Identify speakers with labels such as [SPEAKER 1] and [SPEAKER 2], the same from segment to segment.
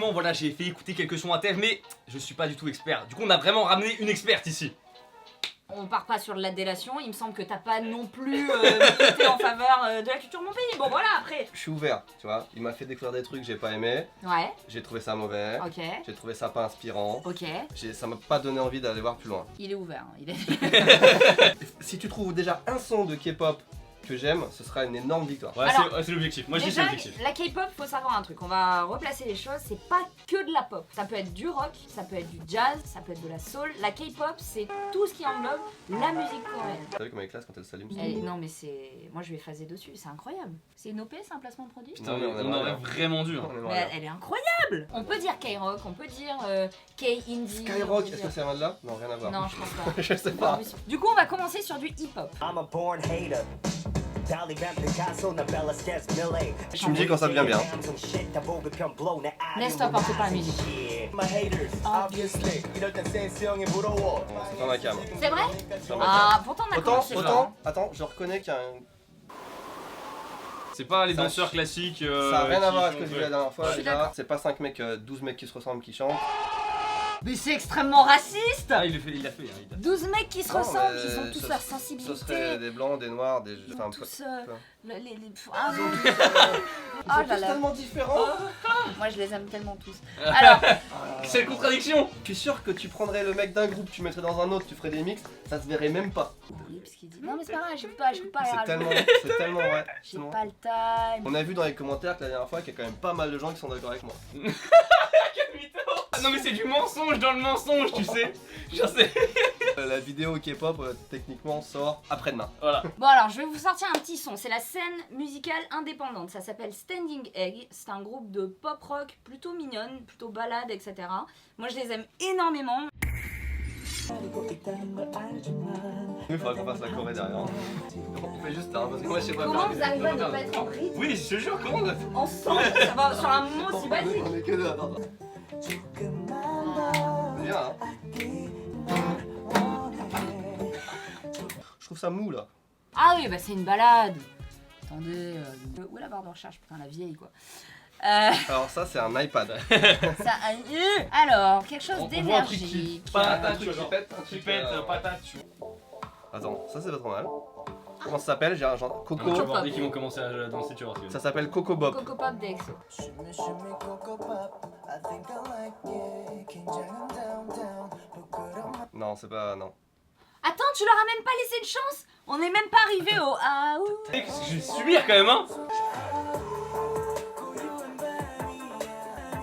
[SPEAKER 1] Justement, voilà, j'ai fait écouter quelques sons à Terre, mais je suis pas du tout expert. Du coup, on a vraiment ramené une experte ici.
[SPEAKER 2] On part pas sur de la délation, il me semble que t'as pas non plus milité en faveur de la culture de mon pays. Bon voilà, après.
[SPEAKER 3] Je suis ouvert, tu vois. Il m'a fait découvrir des trucs que j'ai pas aimé.
[SPEAKER 2] Ouais,
[SPEAKER 3] J'ai trouvé ça mauvais.
[SPEAKER 2] ok,
[SPEAKER 3] J'ai trouvé ça pas inspirant.
[SPEAKER 2] ok.
[SPEAKER 3] Ça m'a pas donné envie d'aller voir plus loin.
[SPEAKER 2] Il est ouvert, hein, il est...
[SPEAKER 3] Si tu trouves déjà un son de K-pop que j'aime, ce sera une énorme victoire.
[SPEAKER 1] Ouais,
[SPEAKER 2] Alors,
[SPEAKER 1] c'est l'objectif. Moi, je dis c'est
[SPEAKER 2] Déjà,
[SPEAKER 1] l'objectif.
[SPEAKER 2] la K-pop, faut savoir un truc, on va replacer les choses, c'est pas que de la pop. Ça peut être du rock, ça peut être du jazz, ça peut être de la soul. La K-pop, c'est tout ce qui englobe la musique coréenne.
[SPEAKER 3] T'as vu comment elle est classe quand elle s'allume?
[SPEAKER 2] Non mais c'est... Moi je vais phaser dessus, c'est incroyable. C'est une OP, c'est un placement de produit?
[SPEAKER 1] Putain,
[SPEAKER 3] Non, mais
[SPEAKER 1] on aurait vraiment dû. Hein.
[SPEAKER 3] On est
[SPEAKER 2] Mais elle est incroyable. On peut dire K-rock, on peut dire K-indie.
[SPEAKER 3] Skyrock, est-ce que c'est un de là? Non, rien à voir.
[SPEAKER 2] Non, je pense pas.
[SPEAKER 3] Je sais pas.
[SPEAKER 2] Du coup, on va commencer sur du hip-hop.
[SPEAKER 4] I'm a born hater. Taliban Picasso, Nabella Sketch Millet.
[SPEAKER 3] Tu me dis quand ça devient bien.
[SPEAKER 2] Laisse-toi porter par la musique.
[SPEAKER 4] My haters, obviously. 이럴 땐 센스 형이 부러워.
[SPEAKER 3] C'est dans la cam.
[SPEAKER 2] C'est vrai?
[SPEAKER 3] C'est dans ma
[SPEAKER 2] Ah,
[SPEAKER 3] cam.
[SPEAKER 2] pourtant on a commencé fort.
[SPEAKER 3] Autant, attends, je reconnais qu'il y a un...
[SPEAKER 1] C'est pas les
[SPEAKER 3] Ça-
[SPEAKER 1] danseurs classiques.
[SPEAKER 3] Ça n'a rien à voir avec ce que j'ai
[SPEAKER 1] j'ai
[SPEAKER 3] vu la dernière fois.
[SPEAKER 2] Je suis
[SPEAKER 3] Déjà,
[SPEAKER 2] d'accord.
[SPEAKER 3] c'est pas 5 mecs, 12 mecs qui se ressemblent qui chantent.
[SPEAKER 2] Mais c'est extrêmement raciste.
[SPEAKER 1] Ah, il l'a fait. Hein,
[SPEAKER 2] 12 mecs qui se
[SPEAKER 3] Non,
[SPEAKER 2] ressemblent,
[SPEAKER 3] mais
[SPEAKER 2] ils ont tous
[SPEAKER 3] ce-
[SPEAKER 2] leur
[SPEAKER 3] Ce
[SPEAKER 2] sensibilité.
[SPEAKER 3] serait des blancs, des noirs, des...
[SPEAKER 2] Ils
[SPEAKER 3] enfin,
[SPEAKER 2] ont tous
[SPEAKER 3] plein.
[SPEAKER 2] Ah non.
[SPEAKER 3] Ils
[SPEAKER 2] Ah
[SPEAKER 3] sont
[SPEAKER 2] là
[SPEAKER 3] tous
[SPEAKER 2] là.
[SPEAKER 3] tellement différents.
[SPEAKER 2] Moi je les aime tellement tous. Alors,
[SPEAKER 1] C'est une contradiction.
[SPEAKER 3] Je suis sûr que tu prendrais le mec d'un groupe, tu mettrais dans un autre, tu ferais des mix, ça se verrait même pas.
[SPEAKER 2] non mais c'est pas grave, j'écoute pas les
[SPEAKER 3] C'est
[SPEAKER 2] radios.
[SPEAKER 3] tellement vrai.
[SPEAKER 2] J'ai pas le time.
[SPEAKER 3] On a vu dans les commentaires que la dernière fois qu'il y a quand même pas mal de gens qui sont d'accord avec moi.
[SPEAKER 1] Ah non, mais c'est du mensonge dans le mensonge, tu sais. Je sais.
[SPEAKER 3] La vidéo K-pop techniquement sort après-demain.
[SPEAKER 1] Voilà.
[SPEAKER 2] Bon alors, je vais vous sortir un petit son. C'est la scène musicale indépendante. Ça s'appelle Standing Egg. C'est un groupe de pop rock plutôt mignonne, plutôt balade, etc. Moi je les aime énormément.
[SPEAKER 3] Il faudra qu'on fasse la Corée derrière. On fait juste un, parce que moi je sais pas
[SPEAKER 2] Comment
[SPEAKER 3] faire.
[SPEAKER 2] vous arrivez à ne pas être en rythme
[SPEAKER 1] Oui, je te jure, comment on a fait?
[SPEAKER 2] ensemble? Ça va sur un moment aussi basique.
[SPEAKER 3] On est que deux, attends. C'est bien, hein. Je trouve ça mou là.
[SPEAKER 2] Ah oui, bah c'est une balade. Attendez, où est la barre de recherche? Putain, la vieille quoi.
[SPEAKER 3] Alors ça c'est un iPad.
[SPEAKER 2] Ça, alors, quelque chose
[SPEAKER 1] On voit un truc
[SPEAKER 2] d'énergique.
[SPEAKER 1] qui- Patate,
[SPEAKER 3] Un truc
[SPEAKER 1] tu vois,
[SPEAKER 3] qui pète, un
[SPEAKER 1] Qui
[SPEAKER 3] truc,
[SPEAKER 1] pète, patate.
[SPEAKER 3] Attends, ça c'est pas trop mal. Comment ça s'appelle? J'ai un genre
[SPEAKER 1] Tu vas
[SPEAKER 3] Coco.
[SPEAKER 1] voir, dès qu'ils vont commencer à danser, tu vas voir.
[SPEAKER 3] Ça s'appelle Coco Bop.
[SPEAKER 2] Coco Pop d'Exo.
[SPEAKER 3] Non, c'est pas. Non.
[SPEAKER 2] Attends, tu leur as même pas laissé une chance? On n'est même pas arrivé au ah ouh.
[SPEAKER 1] Je vais subir quand même, hein.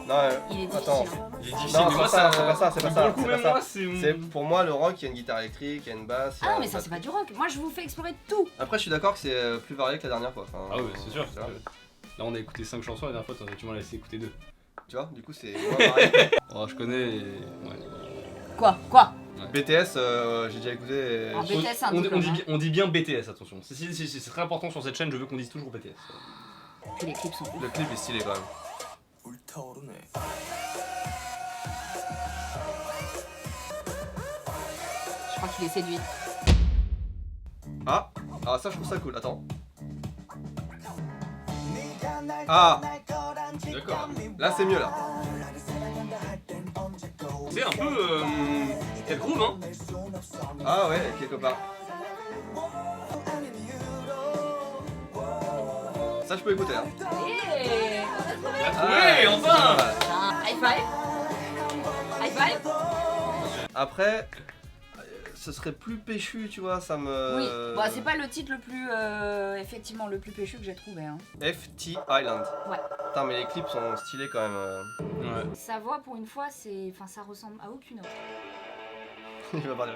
[SPEAKER 3] Non,
[SPEAKER 2] Il est
[SPEAKER 3] attends.
[SPEAKER 2] difficile. hein.
[SPEAKER 1] Il est difficile,
[SPEAKER 3] Non,
[SPEAKER 1] mais moi,
[SPEAKER 3] c'est pas ça, c'est pas
[SPEAKER 1] mais
[SPEAKER 3] ça.
[SPEAKER 1] pour le coup,
[SPEAKER 3] C'est pas
[SPEAKER 1] même
[SPEAKER 3] ça.
[SPEAKER 1] moi, c'est.
[SPEAKER 3] C'est pour moi le rock, il y a une guitare électrique, il y a une basse. il y a
[SPEAKER 2] Ah
[SPEAKER 3] un
[SPEAKER 2] mais ça c'est pas du rock. Moi je vous fais explorer tout.
[SPEAKER 3] Après, je suis d'accord que c'est plus varié que la dernière fois. Enfin,
[SPEAKER 1] Ah ouais, c'est sûr.
[SPEAKER 3] tu vois.
[SPEAKER 1] Là, on a écouté 5 chansons, la dernière fois, tu m'en as laissé écouter 2.
[SPEAKER 3] Tu vois, du coup, c'est moins varié.
[SPEAKER 1] Oh, je connais. Ouais.
[SPEAKER 2] Quoi?
[SPEAKER 3] BTS, j'ai déjà écouté.
[SPEAKER 2] Ah, BTS, c'est un
[SPEAKER 1] On,
[SPEAKER 2] diplôme,
[SPEAKER 1] on dit bien BTS, attention. C'est très important sur cette chaîne, je veux qu'on dise toujours BTS.
[SPEAKER 2] Puis les clips sont cool.
[SPEAKER 3] Le clip est stylé quand même.
[SPEAKER 2] Je crois qu'il est séduit.
[SPEAKER 3] Ah, ça, je trouve ça cool. Attends. Ah,
[SPEAKER 1] D'accord.
[SPEAKER 3] là, c'est mieux là.
[SPEAKER 1] C'est un peu. Il y a le groove, hein.
[SPEAKER 3] Ah ouais, quelque part. Ça, je peux écouter. Hein.
[SPEAKER 2] Yeah.
[SPEAKER 1] Ouais, enfin.
[SPEAKER 2] High five. High five.
[SPEAKER 3] Après, ce serait plus péchu, tu vois, ça me...
[SPEAKER 2] Oui, bon, c'est pas le titre le plus, effectivement, le plus péchu que j'ai trouvé. Hein.
[SPEAKER 3] FT Island.
[SPEAKER 2] Ouais.
[SPEAKER 3] Putain, mais les clips sont stylés quand même.
[SPEAKER 1] Ouais.
[SPEAKER 2] Sa voix, pour une fois, c'est, enfin, ça ressemble à aucune autre.
[SPEAKER 3] Il va parler.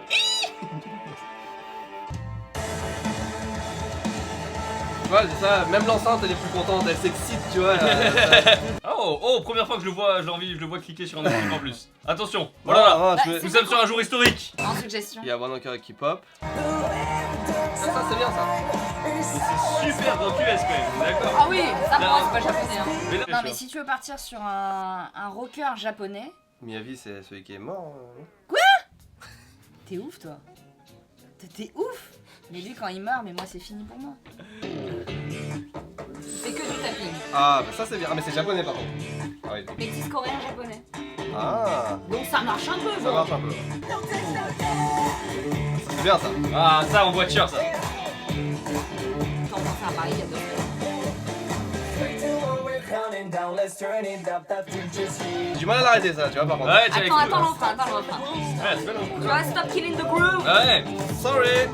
[SPEAKER 3] Tu vois, c'est ça, même l'enceinte elle est plus contente, elle s'excite, tu vois.
[SPEAKER 1] Oh, première fois que je le vois, je le vois cliquer sur un autre truc en plus. Attention, voilà.
[SPEAKER 3] Non,
[SPEAKER 2] Bah,
[SPEAKER 3] je vais-
[SPEAKER 2] c'est
[SPEAKER 1] Nous sommes sur un jour historique.
[SPEAKER 2] En suggestion.
[SPEAKER 3] Il y a One Ok qui pop. Ça c'est bien ça.
[SPEAKER 1] C'est super rock-US quand même, d'accord.
[SPEAKER 2] Ah oui, ça pour moi, c'est pas japonais. Hein.
[SPEAKER 1] Mais là,
[SPEAKER 2] Non, mais si tu veux partir sur un rocker japonais,
[SPEAKER 3] Miyavi c'est celui qui est mort.
[SPEAKER 2] t'es ouf, toi. T'es ouf. Mais lui, quand il meurt, mais moi, c'est fini pour moi. C'est que du tapping.
[SPEAKER 3] Ah, bah ça c'est bien. Ah, mais c'est japonais par contre. Ah oui.
[SPEAKER 1] réalité.
[SPEAKER 2] Métis coréen japonais.
[SPEAKER 3] Ah,
[SPEAKER 2] Donc ça marche un peu,
[SPEAKER 3] ça
[SPEAKER 2] bon.
[SPEAKER 3] marche un peu. C'est bien ça.
[SPEAKER 1] Ah, ça en voiture, ça.
[SPEAKER 2] Quand on pense à Paris, il y a d'autres.
[SPEAKER 3] J'ai du mal à l'arrêter ça, tu vois par contre.
[SPEAKER 1] Ouais, tiens,
[SPEAKER 2] Attends le refrain.
[SPEAKER 1] Ouais, c'est pas long.
[SPEAKER 2] Tu vois, stop killing the groove.
[SPEAKER 1] Ouais.
[SPEAKER 3] Sorry.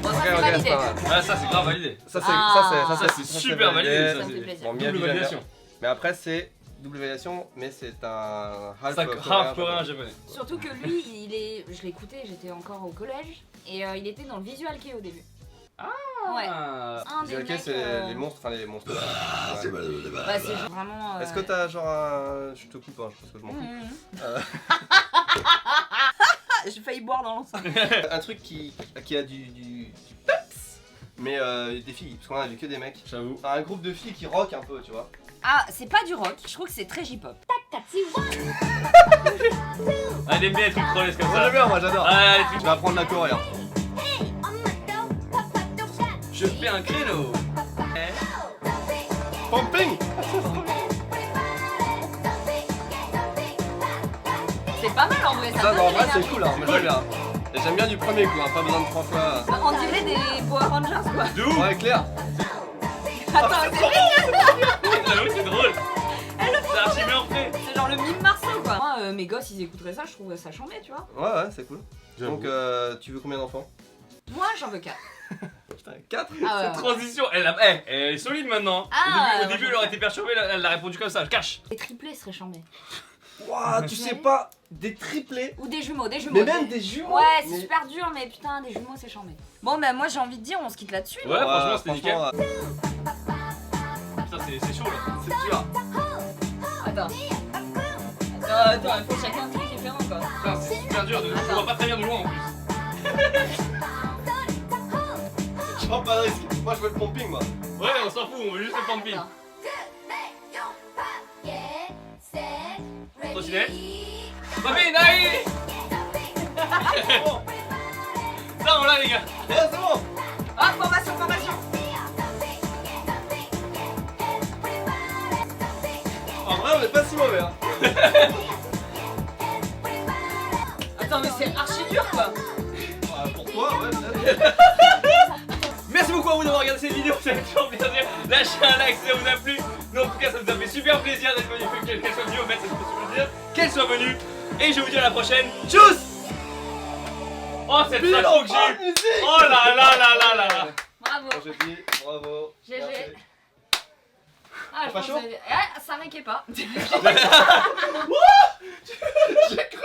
[SPEAKER 2] Bon, ça
[SPEAKER 3] Ok,
[SPEAKER 2] c'est
[SPEAKER 3] ok,
[SPEAKER 2] validé.
[SPEAKER 3] c'est pas mal.
[SPEAKER 1] Ah, ça c'est grave validé.
[SPEAKER 3] Ça c'est
[SPEAKER 2] Ah.
[SPEAKER 1] Ça, c'est super validé,
[SPEAKER 2] ça me fait plaisir.
[SPEAKER 3] Bon,
[SPEAKER 1] Double
[SPEAKER 3] Miyagi, j'aime bien.
[SPEAKER 1] validation.
[SPEAKER 3] Mais après c'est double validation, mais c'est un half
[SPEAKER 1] C'est un grave coréen japonais.
[SPEAKER 2] Surtout que lui, je l'ai écouté, j'étais encore au collège, et il était dans le Visual Kei au début. Ouais.
[SPEAKER 1] Ah.
[SPEAKER 2] Un des
[SPEAKER 3] Ok,
[SPEAKER 2] mecs.
[SPEAKER 3] c'est les monstres, enfin les monstres. Ouais.
[SPEAKER 2] Bah, c'est genre vraiment.
[SPEAKER 3] Est-ce que t'as genre un... Je te coupe hein, parce que je m'en fous.
[SPEAKER 2] J'ai failli boire dans l'ensemble.
[SPEAKER 3] Un truc qui a du peps, mais des filles, parce qu'on a vu que des mecs.
[SPEAKER 1] J'avoue.
[SPEAKER 3] Enfin, un groupe de filles qui rock un peu, tu vois.
[SPEAKER 2] Ah, c'est pas du rock, je trouve que c'est très J-pop.
[SPEAKER 1] Ah, il aime bien les trucs trollés comme
[SPEAKER 3] Moi
[SPEAKER 1] ça.
[SPEAKER 3] j'aime bien, moi j'adore.
[SPEAKER 1] Ah, les trucs.
[SPEAKER 3] Je vais apprendre la coréen.
[SPEAKER 1] Je fais un créneau.
[SPEAKER 3] Pumping.
[SPEAKER 2] C'est pas mal en vrai, ça
[SPEAKER 3] Ça,
[SPEAKER 2] donne
[SPEAKER 3] en
[SPEAKER 2] de
[SPEAKER 3] vrai, c'est
[SPEAKER 2] l'énergie.
[SPEAKER 3] cool, hein, mais j'aime bien. Et j'aime bien du premier coup, hein, pas besoin de 3 fois.
[SPEAKER 2] Bah, on dirait des Power Rangers quoi.
[SPEAKER 1] D'où?
[SPEAKER 3] Ouais, clair.
[SPEAKER 2] Attends, c'est génial,
[SPEAKER 1] J'avoue, c'est drôle. C'est archi bien fait.
[SPEAKER 2] c'est genre le mime Marceau quoi. Moi, mes gosses ils écouteraient ça, je trouve ça chambé, tu vois.
[SPEAKER 3] Ouais, c'est cool. Donc, tu veux combien d'enfants?
[SPEAKER 2] Moi j'en veux 4.
[SPEAKER 3] Putain, 4.
[SPEAKER 2] Ah ouais.
[SPEAKER 1] Cette transition, elle est solide maintenant.
[SPEAKER 2] Ah,
[SPEAKER 1] Au début, elle aurait été perturbée, elle a répondu comme ça, je cache.
[SPEAKER 2] Des triplés seraient chambés.
[SPEAKER 3] Waouh, tu sais pas, des triplés.
[SPEAKER 2] Ou des jumeaux, des jumeaux.
[SPEAKER 3] Mais même des jumeaux.
[SPEAKER 2] Ouais, c'est
[SPEAKER 3] mais-
[SPEAKER 2] super dur, mais putain, des jumeaux c'est chambé. Bon, bah moi j'ai envie de dire, on se quitte là-dessus.
[SPEAKER 1] Ouais, franchement, c'était nickel.
[SPEAKER 3] franchement,
[SPEAKER 1] Putain, c'est chaud là.
[SPEAKER 3] c'est dur.
[SPEAKER 2] Attends, il faut chacun un truc différent quoi.
[SPEAKER 1] Putain, c'est super dur, je vois pas très bien de loin en plus.
[SPEAKER 3] Je prends pas de risque. Moi, je veux le pumping, moi.
[SPEAKER 1] Ouais, on s'en fout, on veut juste le pumping.
[SPEAKER 2] Attends.
[SPEAKER 1] Trottinette. Pumping, aïe. Ça, on l'a, les gars.
[SPEAKER 3] Ouais, c'est bon.
[SPEAKER 2] Ah, formation.
[SPEAKER 3] En vrai, on est pas si mauvais, hein.
[SPEAKER 2] Attends, mais c'est archi dur quoi.
[SPEAKER 3] Pour toi, ouais, peut-être.
[SPEAKER 1] Merci beaucoup à vous d'avoir regardé cette vidéo, ça fait toujours plaisir. Lâchez un like si ça vous a plu. Nous en tout cas ça nous a fait super plaisir d'être venu, qu'elle soit venue en fait, ça nous fait super plaisir qu'elle soit venue. Et je vous dis à la prochaine. Tchuss. Oh cette intro que j'ai eu. Oh là là là là là là.
[SPEAKER 2] Bravo.
[SPEAKER 3] Bon, je dis bravo.
[SPEAKER 2] GG.
[SPEAKER 3] Merci.
[SPEAKER 2] Ah, je
[SPEAKER 3] Pas
[SPEAKER 2] pense
[SPEAKER 3] chaud
[SPEAKER 2] que ça réquait pas.
[SPEAKER 3] J'ai cru, putain. Oh, tu as quelque chose.